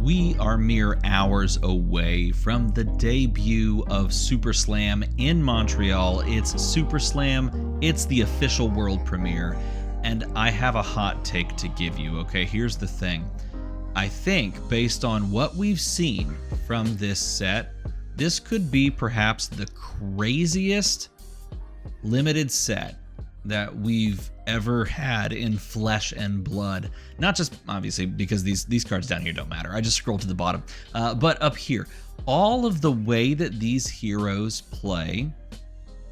We are mere hours away from the debut of SuperSlam in Montreal. It's SuperSlam, it's the official world premiere, and I have a hot take to give you, okay? Here's the thing. I think, based on what we've seen from this set, this could be perhaps the craziest limited set that we've ever had in flesh and blood. Not just obviously because these cards down here don't matter. I just scrolled to the bottom. But up here, all of the way that these heroes play,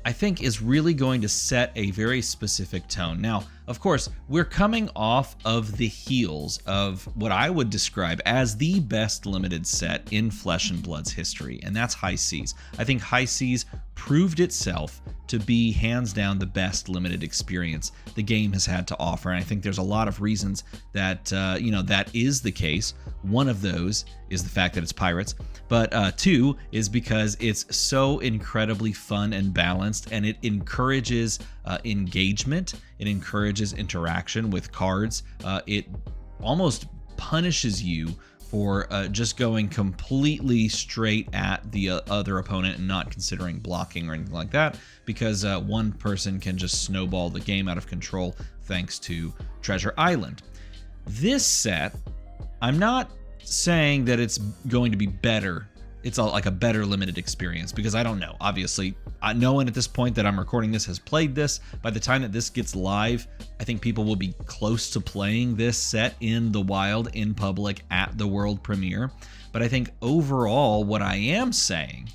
I think is really going to set a very specific tone. Now, of course, we're coming off of the heels of what I would describe as the best limited set in Flesh and Blood's history, and that's High Seas. I think High Seas proved itself to be hands down the best limited experience the game has had to offer, and I think there's a lot of reasons that that is the case. One of those is the fact that it's pirates, but two is because it's so incredibly fun and balanced, and it encourages engagement. It encourages interaction with cards. It almost punishes you for just going completely straight at the other opponent and not considering blocking or anything like that, because one person can just snowball the game out of control thanks to Treasure Island. This set, I'm not saying that it's going to be better. It's like a better limited experience, because I don't know. Obviously, no one at this point that I'm recording this has played this. By the time that this gets live, I think people will be close to playing this set in the wild, in public, at the world premiere. But I think overall, what I am saying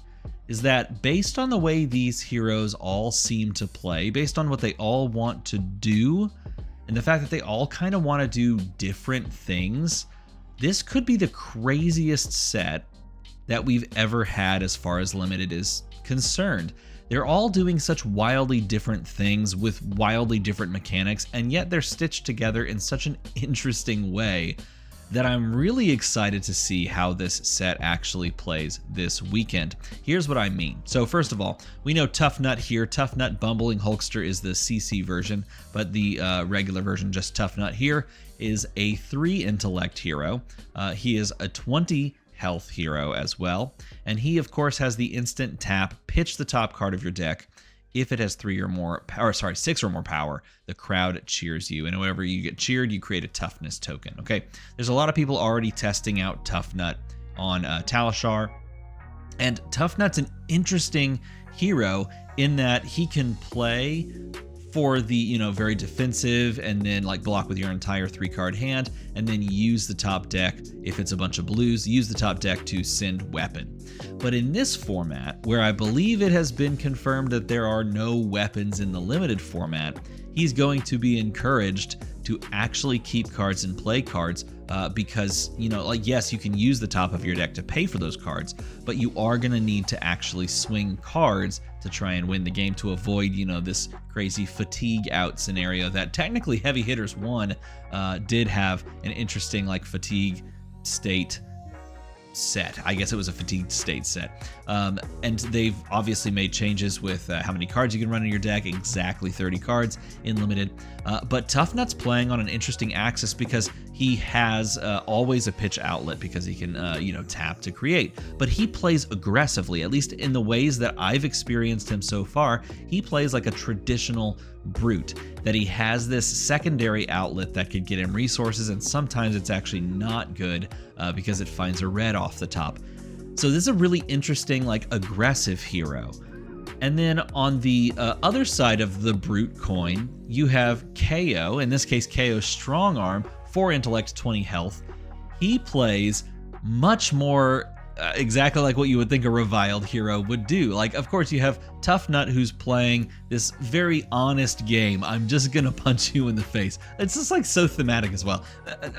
is that based on the way these heroes all seem to play, based on what they all want to do, and the fact that they all kind of want to do different things, this could be the craziest set that we've ever had as far as limited is concerned. They're all doing such wildly different things with wildly different mechanics, and yet they're stitched together in such an interesting way that I'm really excited to see how this set actually plays this weekend. Here's what I mean. So first of all, we know Tough Nut here. Tough Nut Bumbling Hulkster is the CC version, but the regular version, just Tough Nut here, is a 3 intellect hero. He is a 20 health hero as well, and he of course has the instant tap, pitch the top card of your deck. If it has 6 or more power, the crowd cheers you, and whenever you get cheered, you create a toughness token. Okay, there's a lot of people already testing out Tough Nut on Talishar, and Tough Nut's an interesting hero in that he can play for the very defensive, and then like block with your entire 3-card hand, and then use the top deck, if it's a bunch of blues, use the top deck to send weapon. But in this format, where I believe it has been confirmed that there are no weapons in the limited format, he's going to be encouraged to actually keep cards and play cards, because yes, you can use the top of your deck to pay for those cards, but you are going to need to actually swing cards to try and win the game, to avoid this crazy fatigue out scenario that technically Heavy Hitters 1 did have an interesting fatigue state set. I guess it was a fatigued state set. And they've obviously made changes with how many cards you can run in your deck, exactly 30 cards in limited. But Tough Nut's playing on an interesting axis because he has always a pitch outlet, because he can tap to create. But he plays aggressively, at least in the ways that I've experienced him so far. He plays like a traditional brute, that he has this secondary outlet that could get him resources, and sometimes it's actually not good because it finds a red off the top. So this is a really interesting aggressive hero. And then on the other side of the brute coin, you have Kayo, in this case Kayo Strongarm, 4 intellect, 20 health. He plays much more exactly like what you would think a reviled hero would do. Of course, you have Tough Nut, who's playing this very honest game. I'm just gonna punch you in the face. It's just so thematic as well.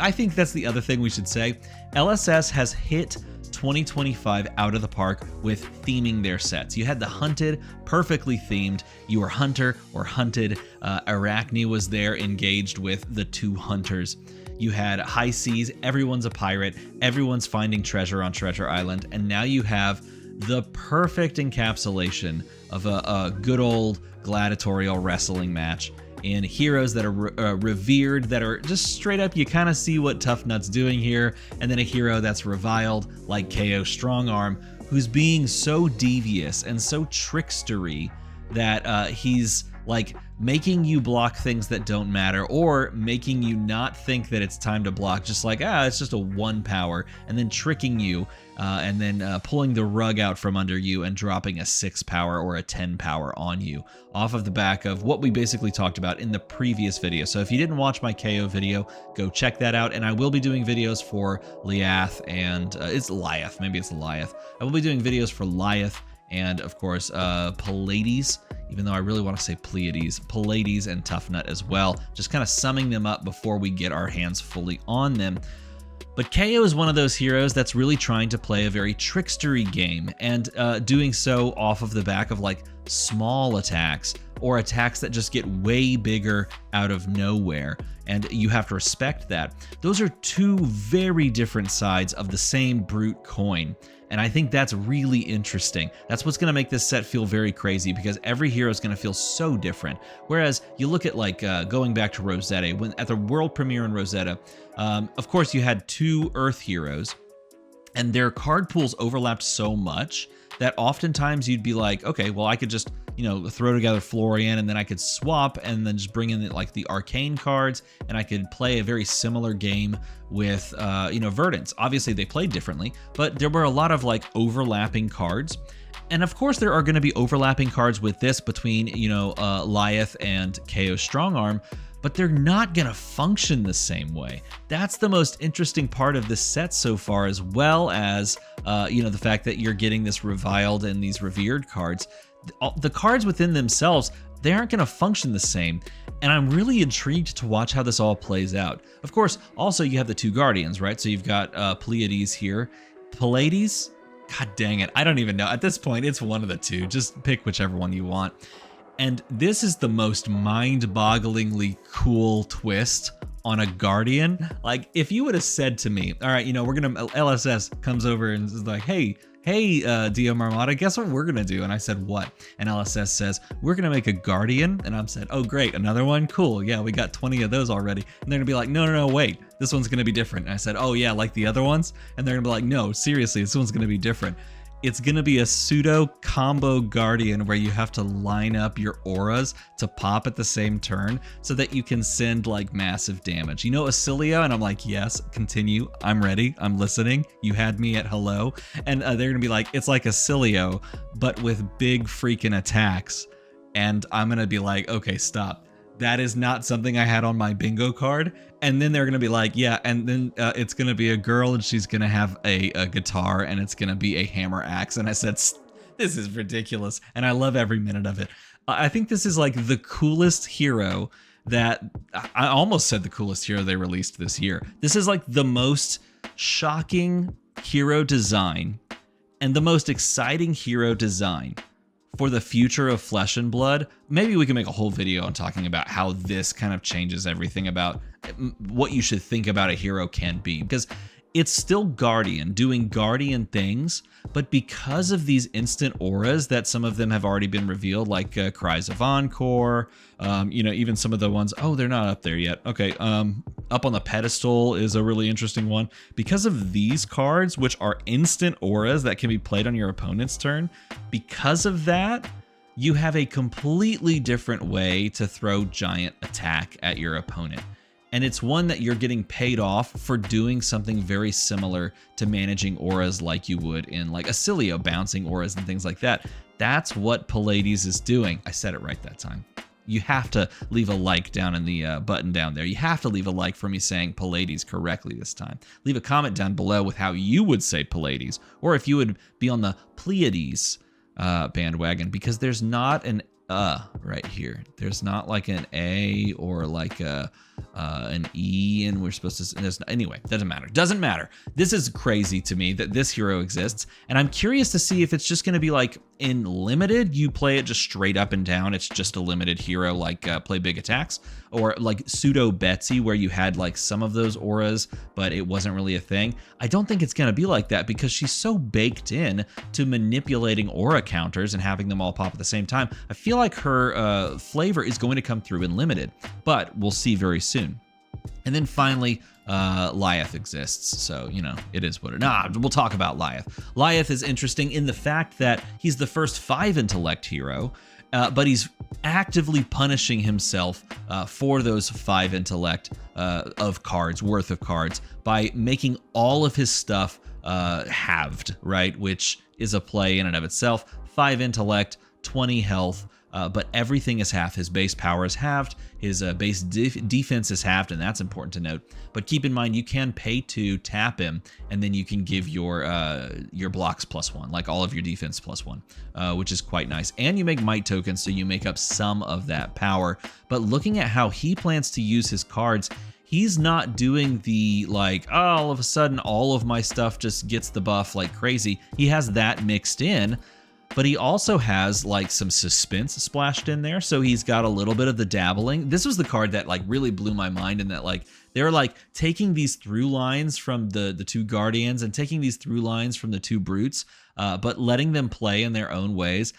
I think that's the other thing we should say. LSS has hit 2025 out of the park with theming their sets. You had the Hunted, perfectly themed. You were Hunter or Hunted. Arachne was there, engaged with the 2 hunters. You had High Seas, everyone's a pirate, everyone's finding treasure on Treasure Island, and now you have the perfect encapsulation of a good old gladiatorial wrestling match in heroes that are revered, that are just straight up, you kind of see what Tough Nut's doing here, and then a hero that's reviled like Kayo Strongarm, who's being so devious and so trickstery that he's like making you block things that don't matter, or making you not think that it's time to block, just like, it's just a 1 power, and then tricking you, and then pulling the rug out from under you and dropping a 6 power or a 10 power on you, off of the back of what we basically talked about in the previous video. So if you didn't watch my KO video, go check that out, and I will be doing videos for Lyath and, it's Lyath, maybe it's Lyath. I will be doing videos for Lyath and, of course, Pleiades, even though I really want to say Pleiades, Pleiades and Tough Nut as well, just kind of summing them up before we get our hands fully on them. But Kayo is one of those heroes that's really trying to play a very trickstery game, and doing so off of the back of like small attacks, or attacks that just get way bigger out of nowhere, and you have to respect that. Those are two very different sides of the same brute coin. And I think that's really interesting. That's what's going to make this set feel very crazy, because every hero is going to feel so different. Whereas you look at like going back to Rosetta, when at the world premiere in Rosetta, of course you had 2 Earth heroes, and their card pools overlapped so much that oftentimes you'd be like, okay, well, I could just, throw together Florian, and then I could swap and then just bring in like the arcane cards, and I could play a very similar game with, Verdance. Obviously they played differently, but there were a lot of like overlapping cards. And of course there are going to be overlapping cards with this between, Lyath and Kayo Strongarm, but they're not going to function the same way. That's the most interesting part of this set so far, as well as, the fact that you're getting this reviled and these revered cards. The cards within themselves, they aren't going to function the same, and I'm really intrigued to watch how this all plays out. Of course, also you have the 2 Guardians, right? So you've got Pleiades here. Pleiades? God dang it, I don't even know. At this point, it's one of the 2. Just pick whichever one you want. And this is the most mind-bogglingly cool twist on a Guardian. Like, if you would have said to me, all right, LSS comes over and is like, hey, DM Armada, guess what we're gonna do? And I said, what? And LSS says, we're gonna make a Guardian. And I said, oh great, another one? Cool, yeah, we got 20 of those already. And they're gonna be like, no, wait, this one's gonna be different. And I said, oh yeah, like the other ones? And they're gonna be like, no, seriously, this one's gonna be different. It's going to be a pseudo combo Guardian where you have to line up your auras to pop at the same turn so that you can send like massive damage. Acilia? And I'm like, yes, continue. I'm ready. I'm listening. You had me at hello. And they're going to be like, it's like Acilio, but with big freaking attacks. And I'm going to be like, okay, stop. That is not something I had on my bingo card. And then they're going to be like, yeah, and then it's going to be a girl, and she's going to have a guitar, and it's going to be a hammer axe. And I said, this is ridiculous. And I love every minute of it. I think this is like the coolest hero that, I almost said the coolest hero they released this year. This is like the most shocking hero design and the most exciting hero design for the future of Flesh and Blood. Maybe we can make a whole video on talking about how this kind of changes everything about what you should think about a hero can be, because it's still Guardian doing Guardian things, but because of these instant auras that some of them have already been revealed, like Cries of Encore, even some of the ones, they're not up there yet. Okay, up on the pedestal is a really interesting one. Because of these cards, which are instant auras that can be played on your opponent's turn, because of that, you have a completely different way to throw giant attack at your opponent. And it's one that you're getting paid off for doing something very similar to managing auras like you would in like Acilio, bouncing auras and things like that. That's what Pleiades is doing. I said it right that time. You have to leave a like down in the button down there. You have to leave a like for me saying Pleiades correctly this time. Leave a comment down below with how you would say Pleiades, or if you would be on the Pleiades bandwagon, because there's not an right here. There's not like an A or like an E, and we're supposed to, anyway, doesn't matter. This is crazy to me that this hero exists, and I'm curious to see if it's just going to be like In limited, you play it just straight up and down. It's just a limited hero, like play big attacks, or like pseudo Betsy, where you had like some of those auras, but it wasn't really a thing. I don't think it's going to be like that because she's so baked in to manipulating aura counters and having them all pop at the same time. I feel like her flavor is going to come through in limited, but we'll see very soon. And then finally, Lyath exists, so, you know, it is what it is. We'll talk about Lyath. Lyath is interesting in the fact that he's the first 5 intellect hero, but he's actively punishing himself for those 5 intellect worth of cards by making all of his stuff halved, right? Which is a play in and of itself. 5 intellect, 20 health, but everything is half. His base power is halved, his base defense is halved, and that's important to note. But keep in mind, you can pay to tap him, and then you can give your blocks +1, like all of your defense +1, which is quite nice. And you make might tokens, so you make up some of that power. But looking at how he plans to use his cards, he's not doing the like, oh, all of a sudden all of my stuff just gets the buff like crazy. He has that mixed in, but he also has like some suspense splashed in there. So he's got a little bit of the dabbling. This was the card that like really blew my mind, in that like they're like taking these through lines from the 2 Guardians and taking these through lines from the 2 Brutes, but letting them play in their own ways.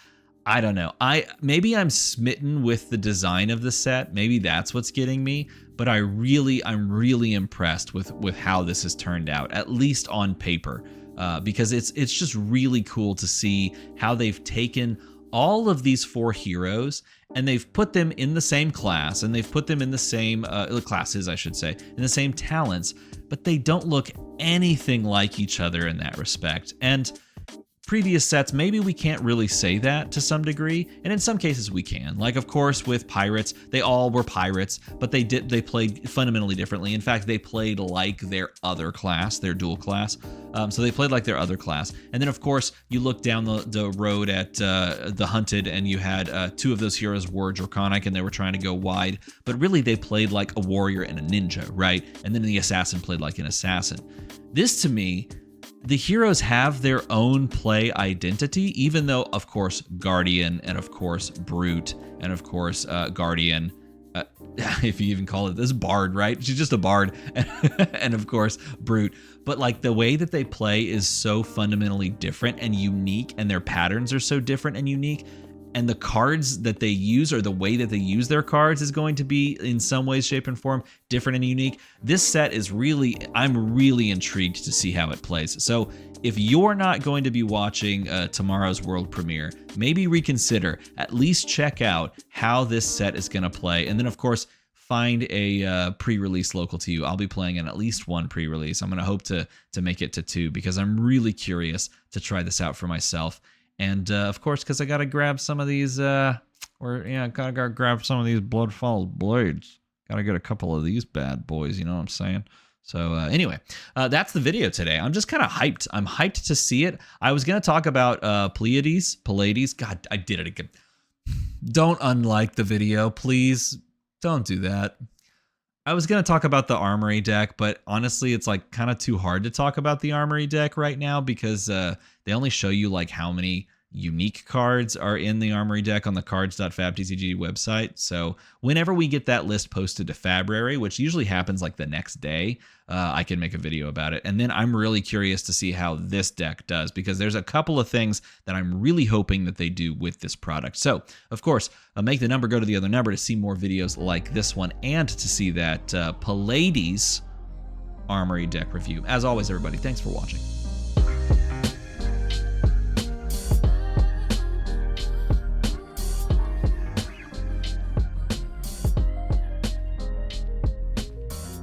I don't know. Maybe I'm smitten with the design of the set. Maybe that's what's getting me. But I'm really impressed with how this has turned out, at least on paper. Because it's just really cool to see how they've taken all of these 4 heroes and they've put them in the same class, and they've put them in the same classes, I should say, in the same talents, but they don't look anything like each other in that respect. And previous sets, maybe we can't really say that to some degree, and in some cases we can. Like, of course, with pirates, they all were pirates, but they played fundamentally differently. In fact, they played like their other class, their dual class. So they played like their other class. And then, of course, you look down the road at the Hunted, and you had 2 of those heroes were Draconic, and they were trying to go wide, but really they played like a warrior and a ninja, right? And then the assassin played like an assassin. This, to me, the heroes have their own play identity, even though, of course, Guardian, and of course, Brute, and of course, Guardian, if you even call it this, Bard, right? She's just a Bard, and of course, Brute. But like the way that they play is so fundamentally different and unique, and their patterns are so different and unique. And the cards that they use, or the way that they use their cards, is going to be in some ways, shape, and form different and unique. This set is I'm really intrigued to see how it plays. So if you're not going to be watching tomorrow's world premiere, maybe reconsider, at least check out how this set is going to play. And then, of course, find a pre-release local to you. I'll be playing in at least 1 pre-release. I'm going to hope to make it to 2, because I'm really curious to try this out for myself. And of course, because I gotta grab some of these, gotta grab some of these Bloodfall blades. Gotta get a couple of these bad boys. You know what I'm saying? So anyway, that's the video today. I'm just kind of hyped. I'm hyped to see it. I was gonna talk about Pleiades. God, I did it again. Don't unlike the video, please. Don't do that. I was going to talk about the Armory deck, but honestly, it's like kind of too hard to talk about the Armory deck right now, because they only show you like how many unique cards are in the Armory deck on the cards.fabtcg website. So whenever we get that list posted to Fabrary, which usually happens like the next day, I can make a video about it. And then I'm really curious to see how this deck does, because there's a couple of things that I'm really hoping that they do with this product. So of course, make the number go to the other number to see more videos like this one, and to see that Pleiades Armory deck review. As always, everybody, thanks for watching.